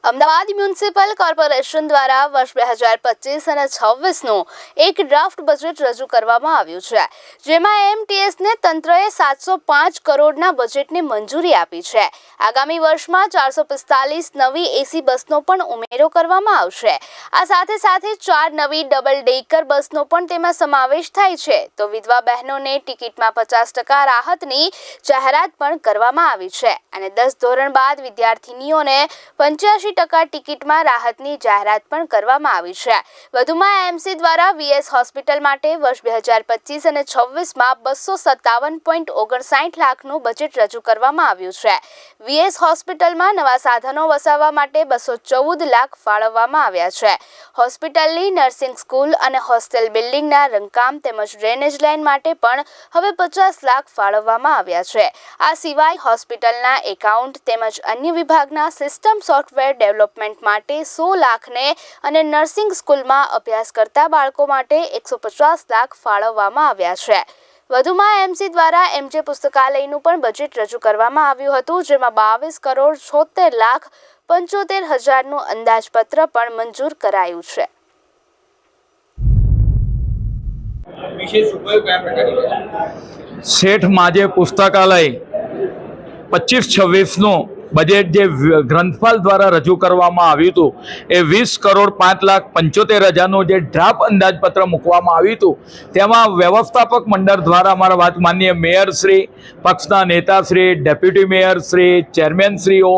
Ahmedabad municipal corporation દ્વારા વર્ષ 2025 અને 26નું એક ડ્રાફ્ટ બજેટ રજૂ કરવામાં આવ્યું છે, જેમાં એમટીએસને તંત્રએ 705 કરોડના બજેટને મંજૂરી આપી છે। આગામી વર્ષમાં 445 નવી એસી બસનો પણ ઉમેરો કરવામાં આવશે। આ સાથે સાથે 4 નવી ડબલ ડેકર બસનો પણ તેમાં સમાવેશ થાય છે। તો વિધવા બહેનોને ટિકિટમાં 50% રાહતની જાહેરાત પણ કરવામાં આવી છે અને 10 ધોરણ બાદ વિદ્યાર્થીનીઓને 85% ટિકિટમાં રાહતની જાહેરાત પણ કરવામાં આવી છે। વધુમાં એમસી દ્વારા વીએસ હોસ્પિટલ માટે વર્ષ 2025 અને 26માં 257.59 લાખનું બજેટ રજૂ કરવામાં આવ્યું છે। વીએસ હોસ્પિટલમાં નવા સાધનો વસાવવા માટે 214 લાખ ફાળવવામાં આવ્યા છે। હોસ્પિટલની નર્સિંગ સ્કૂલ અને હોસ્ટેલ બિલ્ડિંગના રંગકામ તેમજ ડ્રેનેજ લાઇન માટે પણ હવે 50 લાખ ફાળવવામાં આવ્યા છે। આ સિવાય હોસ્પિટલના એકાઉન્ટ તેમજ અન્ય વિભાગના સિસ્ટમ સોફ્ટવેર ડેવલપમેન્ટ માટે 100 લાખને અને નર્સિંગ સ્કૂલમાં અભ્યાસ કરતા બાળકો માટે 150 લાખ ફાળવવામાં આવ્યા છે। વધુમાં એમસી દ્વારા એમજે પુસ્તકાલયનું પણ બજેટ રજૂ કરવામાં આવ્યું હતું, જેમાં 22 કરોડ 76 લાખ 75 હજારનું અંદાજપત્ર પણ મંજૂર કરાયું છે। શેઠ માજે પુસ્તકાલય 25-26નું બજેટ જે ગ્રંથપાલ દ્વારા રજૂ કરવામાં આવ્યું હતું એ 20 કરોડ 5,75,000નું જે ડ્રાફ્ટ અંદાજપત્ર મૂકવામાં આવ્યું હતું, તેમાં વ્યવસ્થાપક મંડળ દ્વારા અમારા વાત માનનીય મેયરશ્રી, પક્ષના નેતાશ્રી, ડેપ્યુટી મેયરશ્રી, ચેરમેનશ્રીઓ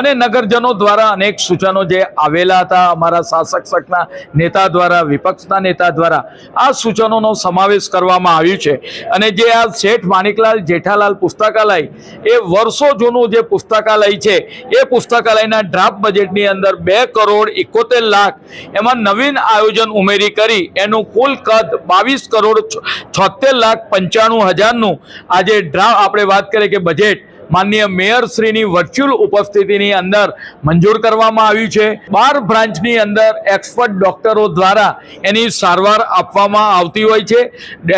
અને નગરજનો દ્વારા અનેક સૂચનો જે આવેલા હતા, અમારા શાસક પક્ષના નેતા દ્વારા, વિપક્ષના નેતા દ્વારા આ સૂચનોનો સમાવેશ કરવામાં આવ્યું છે। અને જે આ શેઠ માણિકલાલ જેઠાલાલ પુસ્તકાલય એ વર્ષો જૂનું જે પુસ્તકાલય છે એ પુસ્તકાલયના ડ્રાફ્ટ બજેટની અંદર 2 કરોડ 71 લાખ એમાં નવીન આયોજન ઉમેરી કરી એનું કુલ કદ 22 કરોડ 76 લાખ 95 હજારનું આજે ડ્રાફ્ટ આપણે વાત કરીએ કે બજેટ માનનીય મેયરશ્રીની વર્ચ્યુઅલ ઉપસ્થિતિની અંદર મંજૂર કરવામાં આવ્યું છે। 12 બ્રાન્ચની અંદર એક્સપર્ટ ડોક્ટરો દ્વારા એની સારવાર આપવામાં આવતી હોય છે।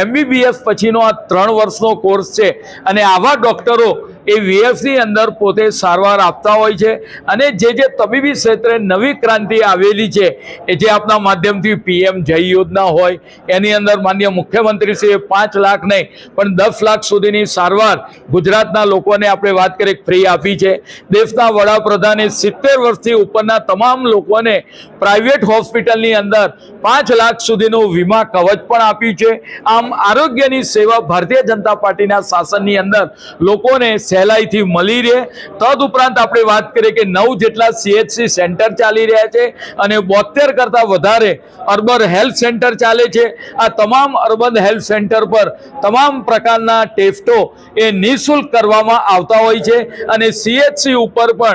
એમબીબીએસ પછીનો આ 3 વર્ષનો કોર્સ છે અને આવા ડોક્ટરો એ વીએસની અંદર પોતે સારવાર આપતા હોય છે અને જે તબીબી ક્ષેત્રે નવી ક્રાંતિ આવેલી છે એ જે આપના માધ્યમથી પીએમ જય યોજના હોય એની અંદર માનનીય મુખ્યમંત્રીશ્રીએ 5 લાખ નહીં પણ 10 લાખ સુધીની સારવાર ગુજરાતના લોકોને આપણે વાત કરીએ ફ્રી આપી છે। દેશના વડાપ્રધાને 70 વર્ષથી ઉપરના તમામ લોકોને પ્રાઇવેટ હોસ્પિટલની અંદર 5 લાખ સુધીનું વીમા કવચ પણ આપ્યું છે। આમ આરોગ્યની સેવા ભારતીય જનતા પાર્ટીના શાસનની અંદર લોકોને સહેલાઈથી મળી રહે। તદુપરાંત આપણે વાત કરીએ કે 9 જેટલા સીએચસી સેન્ટર ચાલી રહ્યા છે અને 72 કરતાં વધારે અર્બન હેલ્થ સેન્ટર ચાલે છે। આ તમામ અર્બન હેલ્થ સેન્ટર પર તમામ પ્રકારના ટેસ્ટો એ નિઃશુલ્ક કરવામાં આવતા હોય છે અને સીએચસી ઉપર પણ